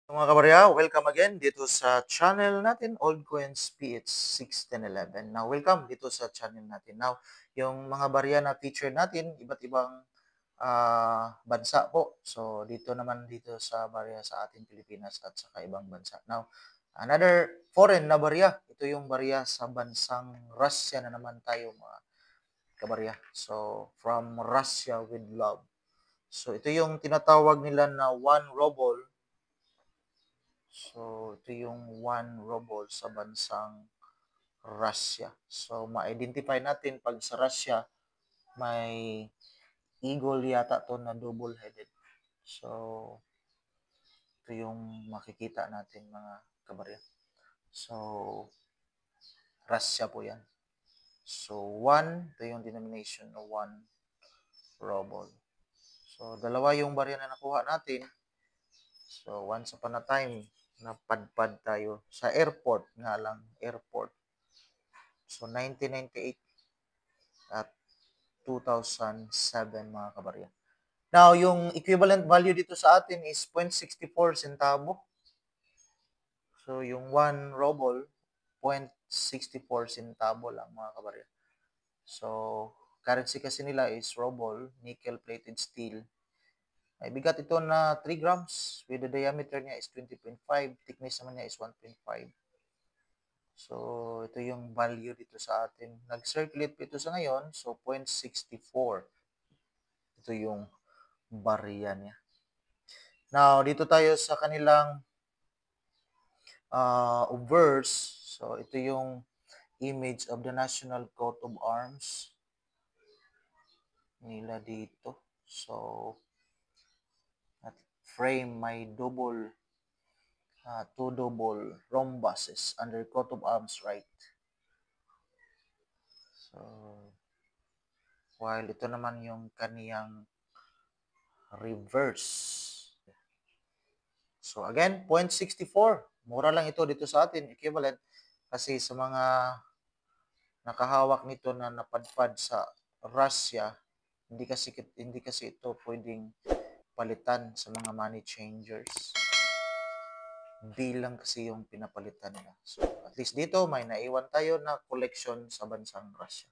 Mga kabarya, welcome again dito sa channel natin, Old Coins PH 1611. Now, welcome dito sa channel natin. Now, yung mga barya na feature natin, iba't ibang bansa po. So, dito sa barya sa ating Pilipinas at sa ibang bansa. Now, another foreign na barya. Ito yung barya sa bansang Russia na naman tayo mga kabarya. So, from Russia with love. So, ito yung tinatawag nila na one ruble. So, ito yung 1 ruble sa bansang Russia. So, ma-identify natin pag sa Russia, may eagle yata to na double-headed. So, ito yung makikita natin mga kabarya. So, Russia po yan. So, 1, ito yung denomination ng 1 ruble. So, dalawa yung barya na nakuha natin. So, once upon a time, napadpad tayo sa airport nga lang, airport. So, 1998 at 2007 mga kabarya. Now, yung equivalent value dito sa atin is 0.64 centavo. So, yung 1 ruble, 0.64 centavo lang mga kabarya. So, currency kasi nila is ruble, nickel-plated steel. May bigat ito na 3 grams with the diameter niya is 20.5, thickness naman niya is 1.5. So, ito yung value dito sa atin. Nag-circulate po ito sa ngayon. So, 0.64. Ito yung barya niya. Now, dito tayo sa kanilang verse. So, ito yung image of the national coat of arms nila dito. So, at frame may two double rhombuses under coat of arms right. So, while ito naman yung kaniyang reverse. So again, 0.64. Mura lang ito dito sa atin, equivalent. Kasi sa mga nakahawak nito na napadpad sa Russia, hindi kasi ito pwedeng palitan sa mga money changers. Bilang kasi yung pinapalitan nila. So at least dito may naiwan tayo na collection sa bansang Russia.